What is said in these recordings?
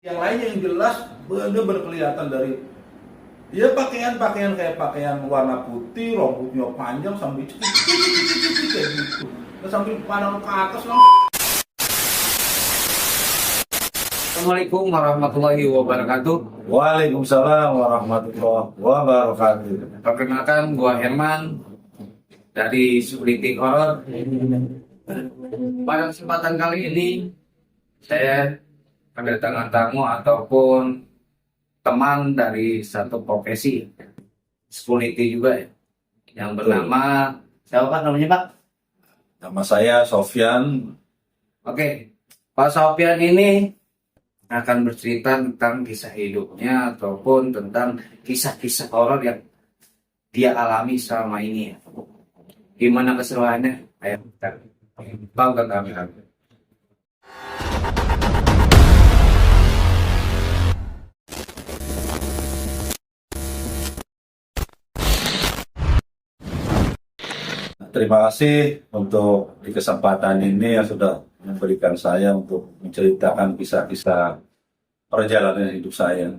Yang lainnya yang jelas benar-benar kelihatan dari ya pakaian-pakaian kayak pakaian warna putih, rambutnya panjang sampai kayak gitu. Terus sambil pandang ke atas lah. Assalamualaikum warahmatullahi wabarakatuh. Waalaikumsalam warahmatullahi wabarakatuh. Perkenalkan, gua Herman dari Security Horror. Pada kesempatan kali ini, saya kedatangan tamu ataupun teman dari satu profesi security juga ya, yang bernama siapa Pak namanya Pak? Nama saya Sofyan. Oke, Pak Sofyan ini akan bercerita tentang kisah hidupnya ataupun tentang kisah-kisah horor yang dia alami selama ini. Gimana keseruannya? Ayo kita tahu ke kami. Terima kasih untuk di kesempatan ini yang sudah memberikan saya untuk menceritakan kisah-kisah perjalanan hidup saya.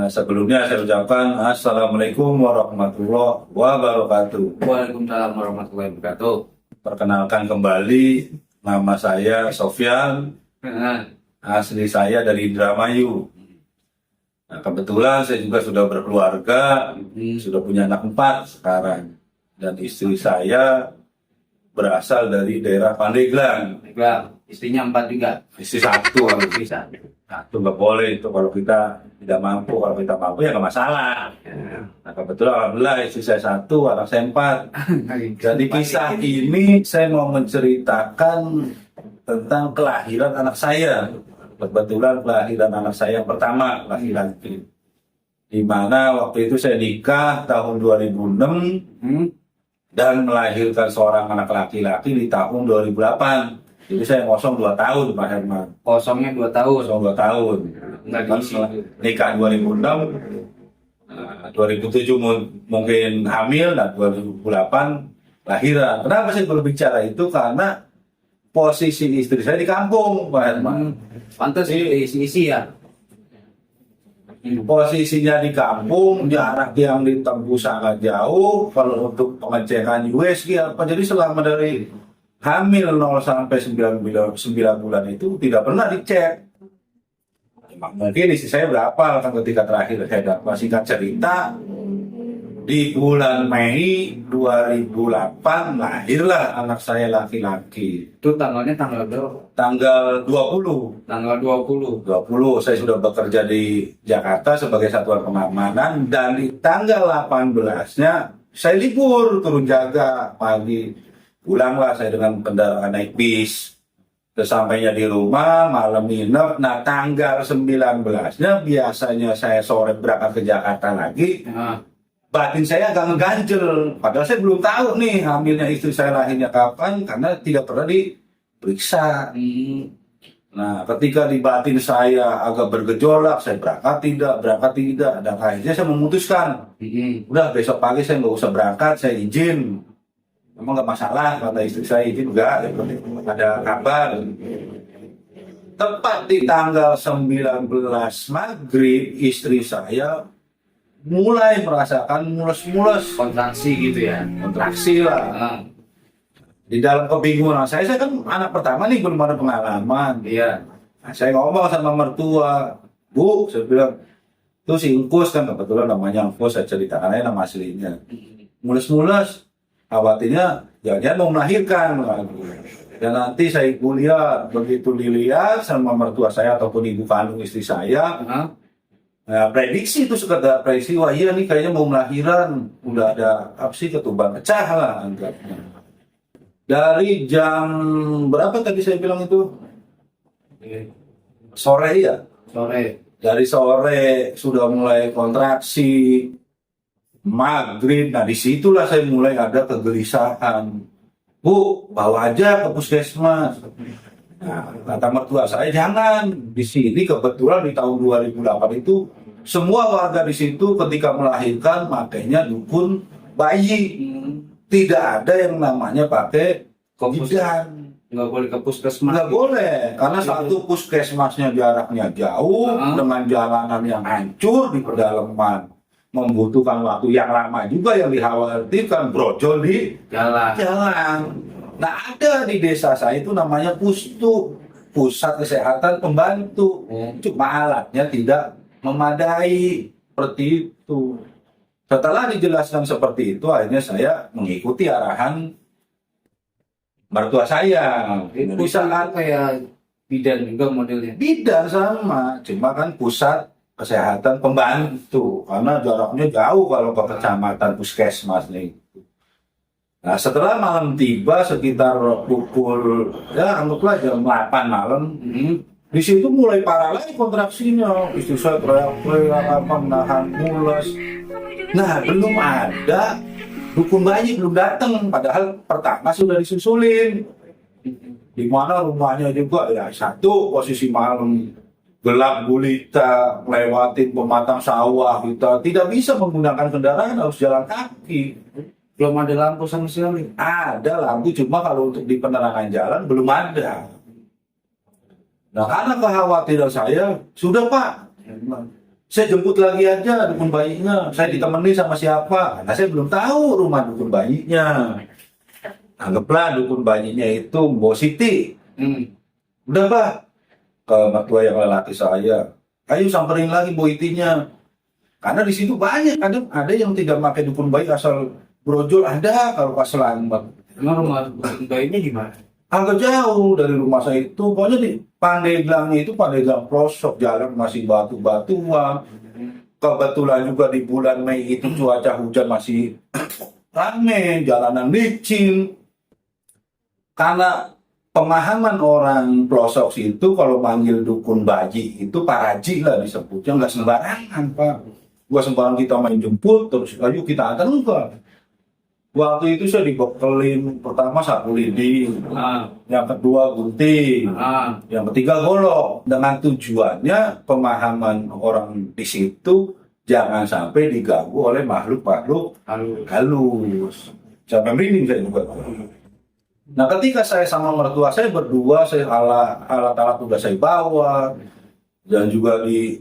Sebelumnya saya ucapkan Assalamualaikum warahmatullahi wabarakatuh. Waalaikumsalam warahmatullahi wabarakatuh. Perkenalkan kembali, nama saya Sofyan, asli saya dari Indramayu. Nah, kebetulan saya juga sudah berkeluarga, sudah punya anak 4 sekarang. Dan istri saya berasal dari daerah Pandeglang. Baiklah, istrinya 4 juga. Istri 1 harus Bisa. satu nggak boleh itu kalau kita tidak mampu. Kalau kita mampu ya nggak masalah. Nah, kebetulan alhamdulillah istri saya 1, anak saya 4. Jadi kisah ini saya mau menceritakan tentang kelahiran anak saya. Kebetulan kelahiran anak saya yang pertama, laki-laki. Di mana waktu itu saya nikah tahun 2006 dan melahirkan seorang anak laki-laki di tahun 2008. Jadi saya kosong 2 tahun Pak Herman. Kosongnya 2 tahun. Kosong 2 tahun. Nggak Kan diisi. nikah 2006, 2007 mungkin hamil, dan 2008 lahiran. Kenapa saya berbicara itu? Karena posisi istri saya di kampung Pak Herman. Pantas isi-isi ya. Posisinya di kampung, jarak yang ditempuh sangat jauh. Kalau untuk pengecekan USG apa, jadi selama dari hamil 0 sampai 9 bulan itu tidak pernah dicek. Mungkin istri saya berapa kan ketika terakhir saya dapat singkat cerita, di bulan Mei 2008 lahirlah anak saya laki-laki. Itu tanggalnya tanggal berapa? Tanggal 20. Tanggal 20. 20 saya sudah bekerja di Jakarta sebagai satuan pengamanan, dan di tanggal 18-nya saya libur turun jaga pagi. Pulanglah saya dengan kendaraan naik bis. Sesampainya di rumah malam nginep. Nah, tanggal 19-nya biasanya saya sore berangkat ke Jakarta lagi. Batin saya agak ngeganjel, padahal saya belum tahu nih hamilnya istri saya lahirnya kapan karena tidak pernah diperiksa. Nah, ketika di batin saya agak bergejolak, saya berangkat tidak, dan akhirnya saya memutuskan, udah besok pagi saya nggak usah berangkat, saya izin. Memang nggak masalah, kata istri saya izin juga, ada kabar. Tepat di tanggal 19 maghrib, istri saya mulai merasakan mules-mules, Kontraksi gitu ya. kontraksi lah. Di dalam kebingungan saya kan anak pertama nih, belum ada pengalaman. Iya. Nah, saya ngomong sama mertua, Bu, saya bilang, itu si Engkus kan, kebetulan namanya Engkus, saya ceritakan aja nama aslinya. Mules-mules, khawatirnya jangan-jangan mau melahirkan. Dan nanti saya kuliah, begitu dilihat sama mertua saya ataupun ibu kandung istri saya, nah, prediksi itu sekedar prediksi, wah iya nih kayaknya mau melahiran, udah ada apsi ketuban pecah lah anggapnya. Dari jam berapa tadi saya bilang itu? Sore ya? Sore. Dari sore sudah mulai kontraksi, maghrib, nah disitulah saya mulai ada kegelisahan. Bu, bawa aja ke puskesmas. Nah, kata mertua saya, jangan. Di sini kebetulan di tahun 2008 itu semua warga di situ ketika melahirkan makanya dukun bayi. Tidak ada yang namanya pakai bidan. nggak boleh ke puskesmas. Nggak boleh, karena satu puskesmasnya jaraknya jauh, dengan jalanan yang hancur di pedalaman, membutuhkan waktu yang lama juga, yang dikhawatirkan brojol di Jalan. jalan. Nah, ada di desa saya itu namanya pustu, pusat kesehatan pembantu. Cuma alatnya tidak memadai seperti itu. Setelah dijelaskan seperti itu, akhirnya saya mengikuti arahan mertua saya. Itu Di saat kayak bidan juga modelnya. bidan sama, cuma kan pusat kesehatan pembantu, karena jaraknya jauh kalau ke kecamatan puskesmas nih. Nah, setelah malam tiba sekitar pukul, ya anggaplah jam 8 malam, di situ mulai parah lagi kontraksinya. Istri saya teriak-teriak, menahan mules. Nah, belum ada dukun bayi, belum datang, padahal pertama sudah disusulin. Di mana rumahnya juga ya satu posisi malam gelap gulita, lewatin pematang sawah, kita tidak bisa menggunakan kendaraan, harus jalan kaki. Belum ada lampu sama sekali. Ada lampu, cuma kalau untuk di penerangan jalan belum ada. Nah, karena kekhawatiran saya, sudah Pak, saya jemput lagi aja dukun bayinya. Saya ditemani sama siapa? Karena saya belum tahu rumah dukun bayinya. Anggaplah dukun bayinya itu Mbok Siti. Udah Pak, ke mertua yang lelaki saya, ayo samperin lagi Bu Itinya. Karena di situ banyak, ada yang tidak pakai dukun bayi asal brojol, ada kalau pas selamat. Emang rumah bayinya di mana? Agak jauh dari rumah saya itu, pokoknya di Pandeglangnya itu Pandeglang pelosok, jalan masih batu-batuan. Kebetulan juga di bulan Mei itu cuaca hujan masih rame, jalanan licin. Karena pemahaman orang pelosok itu kalau manggil dukun bayi itu paraji lah disebutnya, nggak sembarangan Pak. Gua sembarang kita main jemput terus ayo kita antar, enggak. Waktu itu saya dibekelin pertama sapu lidi, yang kedua gunting, yang ketiga golok, dengan tujuannya pemahaman orang di situ jangan sampai diganggu oleh makhluk-makhluk halus. Sampai merinding saya juga. Nah, ketika saya sama mertua saya berdua, saya alat-alat udah saya bawa, dan juga di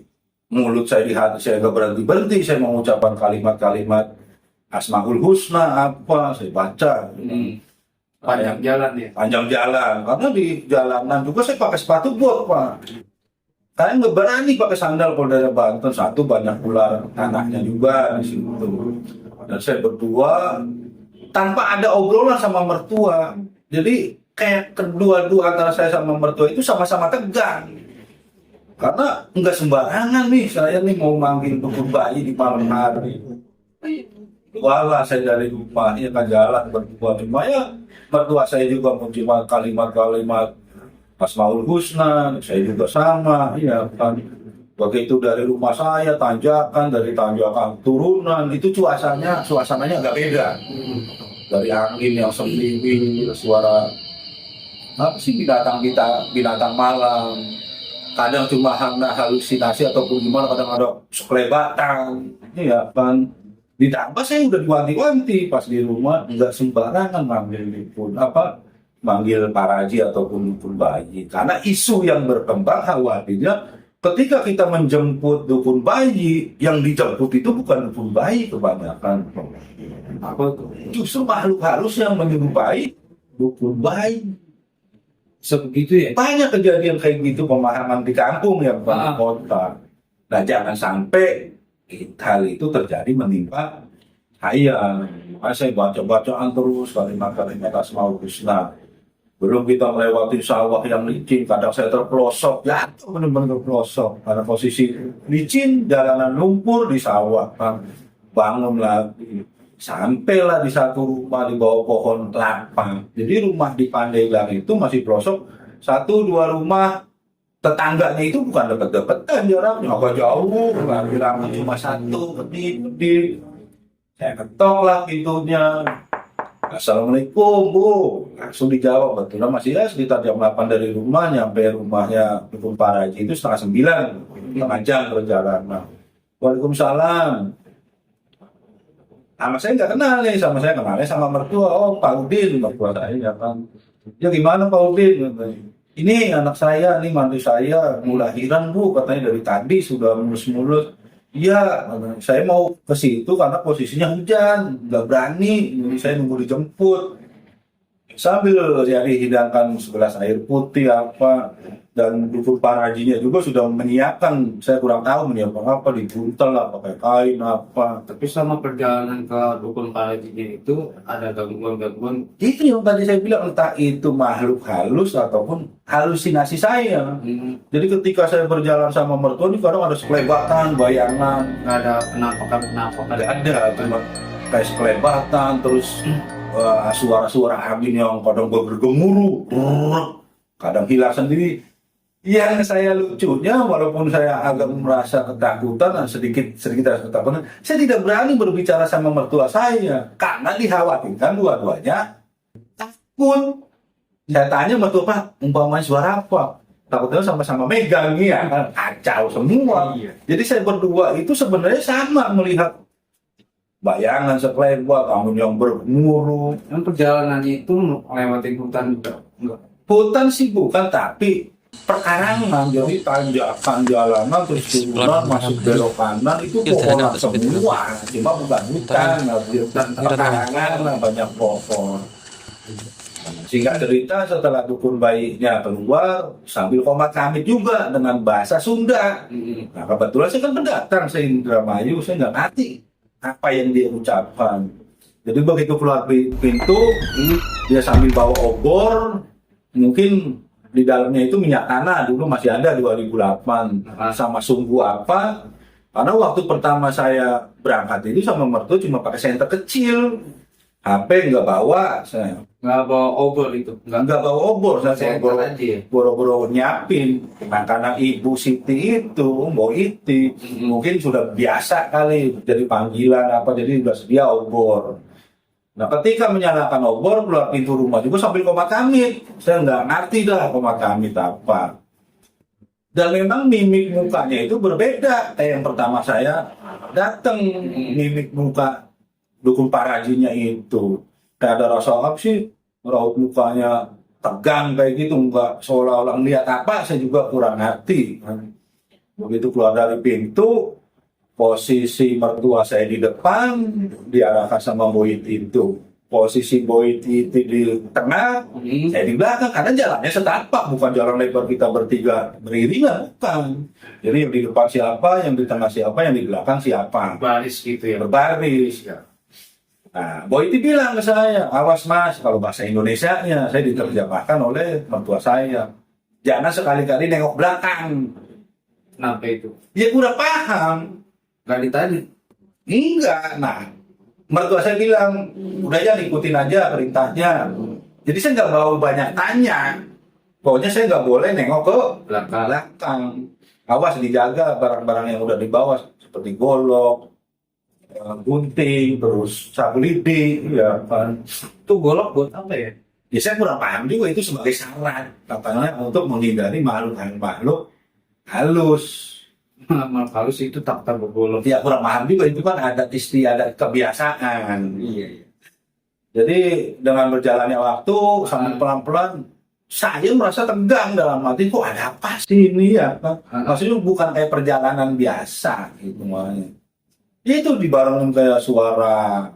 mulut saya, di hati saya nggak berhenti, saya mengucapkan kalimat-kalimat Asmaul Husna apa, saya baca. Panjang jalan ya? Panjang jalan, karena di jalanan juga saya pakai sepatu bot Pak. Saya nggak berani pakai sandal kalau dari Banten, satu banyak ular tanahnya juga di situ. Dan saya berdua tanpa ada obrolan sama mertua. Jadi kayak kedua-dua antara saya sama mertua itu sama-sama tegang. Karena nggak sembarangan nih, saya nih mau manggil dukun bayi di malam hari. Walah, saya dari rumahnya kan jalan berdua, cuma ya mertua saya juga mencium kalimat-kalimat Asmaul Husna, saya juga sama, ya kan. Begitu dari rumah saya tanjakan, dari tanjakan turunan itu suasananya agak beda. Dari angin yang sembunyi, suara apa sih binatang malam. Kadang cuma hanya halusinasi ataupun gimana, kadang ada sekelebatan, ya kan. Ditambah saya udah diwanti-wanti pas di rumah, nggak sembarangan manggil paraji ataupun dukun bayi. Karena isu yang berkembang khawatirnya ketika kita menjemput dukun bayi, yang dijemput itu bukan dukun bayi kebanyakan. Apa tuh? Justru makhluk halus yang menyerupai dukun bayi. Sebegitu ya? Banyak kejadian kayak gitu, pemahaman di kampung ya, bukan di kota. Nah, jangan sampai hal itu terjadi menimpa saya. Saya baca-bacaan terus kalimat-kalimat Asmaul Husna. Belum kita melewati sawah yang licin, kadang saya terpelosok, jatuh benar-benar terpelosok karena posisi licin, jalanan lumpur di sawah, kan. Bangun lagi, sampailah di satu rumah di bawah pohon kelapa. Jadi rumah di Pandeglang itu masih pelosok, 1-2 rumah. Tetangganya itu bukan dekat-dekatan jaraknya, agak jauh, bilang cuma satu, pedih. Saya ketok lah pintunya. Assalamualaikum Bu, langsung dijawab. Betulan masih ya sekitar jam 8 dari rumah, nyampe rumahnya dukun paraji itu 8:30, setengah jam perjalanan. Waalaikumsalam. Sama saya nggak kenal nih, sama saya kenalnya sama mertua, oh Pak Udin, mertua saya ya kan. Ya gimana Pak Udin? Ini anak saya, ini mantu saya, mau lahiran Bu, katanya dari tadi sudah mulus-mulus. Iya, katanya, saya mau ke situ karena posisinya hujan, nggak berani, jadi saya nunggu dijemput. Sambil cari hidangkan segelas air putih apa, dan dukun parajinya juga sudah menyiapkan, saya kurang tahu menyiapkan apa, dibuntel lah pakai kain apa. Tapi selama perjalanan ke dukun Parajinya itu ada gangguan-gangguan. Itu yang tadi saya bilang, entah itu makhluk halus ataupun halusinasi saya. Hmm, Jadi ketika saya berjalan sama mertua ini kadang ada sekelebatan, bayangan, nggak ada penampakan-penampakan. nggak ada, cuma kayak sekelebatan, terus suara-suara angin yang kadang bergemuruh, kadang hilang sendiri. Yang saya lucunya, walaupun saya agak merasa ketakutan dan sedikit rasa ketakutan, saya tidak berani berbicara sama mertua saya karena dikhawatirkan dua-duanya takut. Saya tanya mertua, Pak, umpamanya suara apa? Takutnya sama-sama megang ya, kacau semua. Iya. Jadi saya berdua itu sebenarnya sama melihat bayangan sekelebat, angin yang bergemuruh. Yang perjalanan itu melewati hutan juga. Enggak. Hutan sih bukan, tapi perkarangan. Jadi tanjakan jalanan terus turunan masuk belok kanan itu pohon semua. Cuma bukan hutan, hutan perkarangan lah, banyak pohon. Singkat cerita, setelah dukun bayinya keluar sambil komat kamit juga dengan bahasa Sunda. Nah kebetulan saya kan pendatang, saya Indramayu, saya nggak ngerti apa yang dia ucapkan. Jadi begitu keluar pintu, dia sambil bawa obor, mungkin di dalamnya itu minyak tanah, dulu masih ada 2008, sama sumbu apa. Karena waktu pertama saya berangkat itu sama mertua cuma pakai senter kecil, HP nggak bawa, saya Nggak bawa obor itu. nggak bawa obor, saya Senter aja ya? boro-boro nyiapin. Nah, karena Ibu Siti itu, Mbok Iti, mungkin sudah biasa kali jadi panggilan apa, jadi sudah sedia obor. Nah, ketika menyalakan obor, keluar pintu rumah juga sambil komat kamit. Saya nggak ngerti dah komat kamit apa. Dan memang mimik mukanya itu berbeda. Kayak yang pertama saya datang, mimik muka dukun parajinya itu. Kayak ada rasa apa sih, raut mukanya tegang kayak gitu, nggak seolah-olah lihat apa, saya juga kurang ngerti. Begitu keluar dari pintu, posisi mertua saya di depan, diarahkan sama Boy itu. Posisi Boy itu di tengah, saya di belakang, karena jalannya setapak, bukan jalan lebar kita bertiga beriringan, bukan. Jadi yang di depan siapa, yang di tengah siapa, yang di belakang siapa. Baris gitu ya. Berbaris. Ya. Nah, Boy itu bilang ke saya, awas Mas, kalau bahasa Indonesianya saya diterjemahkan oleh mertua saya. Jangan sekali-kali nengok belakang. Kenapa itu? Ya udah paham. Nggak ditanya. Enggak. Nah, mertua saya bilang, udah ya ikutin aja perintahnya. Jadi saya nggak mau banyak tanya. Pokoknya saya nggak boleh nengok ke belakang. Awas dijaga barang-barang yang udah dibawa seperti golok, gunting, terus sapu lidi, ya kan. Itu golok buat apa ya? Ya saya kurang paham juga itu sebagai saran, katanya untuk menghindari makhluk halus. Makhluk halus itu tak bergolok. Ya kurang paham juga, itu kan adat istiadat kebiasaan. Iya. Jadi dengan berjalannya waktu sambil pelan-pelan, saya merasa tegang dalam hati, kok ada apa sih ini ya? Maksudnya bukan kayak perjalanan biasa gitu makanya. Itu dibarengin kayak suara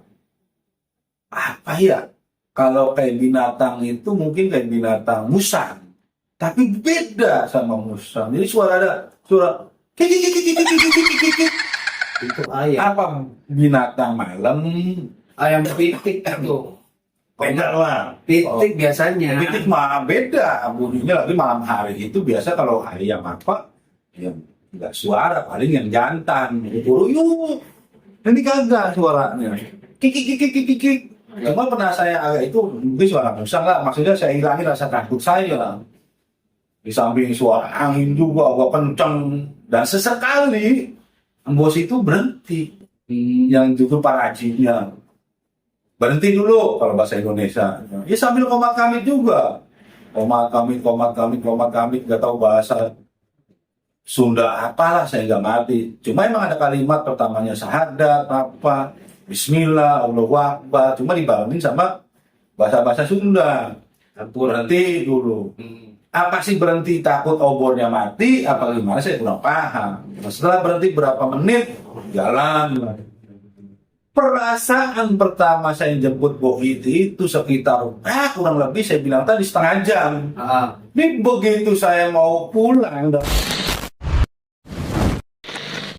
apa ya? Kalau kayak binatang itu mungkin kayak binatang musang, tapi beda sama musang. Jadi suara kikik. Itu ayam. Apa binatang malam? Ayam pitik itu. Beda lah. Pitik biasanya. Pitik mah beda bunyinya, lagi malam hari itu biasa kalau ayam apa yang nggak suara, paling yang jantan buru yuk. Ini kagak suaranya. Kikik. Cuma pernah saya agak itu mungkin suara musang lah, maksudnya saya hilangin rasa takut saya. Di samping suara angin juga agak kencang, dan sesekali bos itu berhenti, yang itu parajinya berhenti dulu kalau bahasa Indonesia. Ya sambil komat kamit juga, komat kamit, nggak tahu bahasa Sunda apalah, saya nggak ngerti. Cuma emang ada kalimat pertamanya syahadat apa, Bismillah, Allahu Akbar. Cuma dibarengin sama bahasa-bahasa Sunda. berhenti dulu. Apa sih berhenti takut obornya mati? Apa gimana? Saya kurang paham. Setelah berhenti berapa menit, jalan. Perasaan pertama saya jemput Bu itu sekitar kurang lebih saya bilang tadi setengah jam. Ah, Ini begitu saya mau pulang,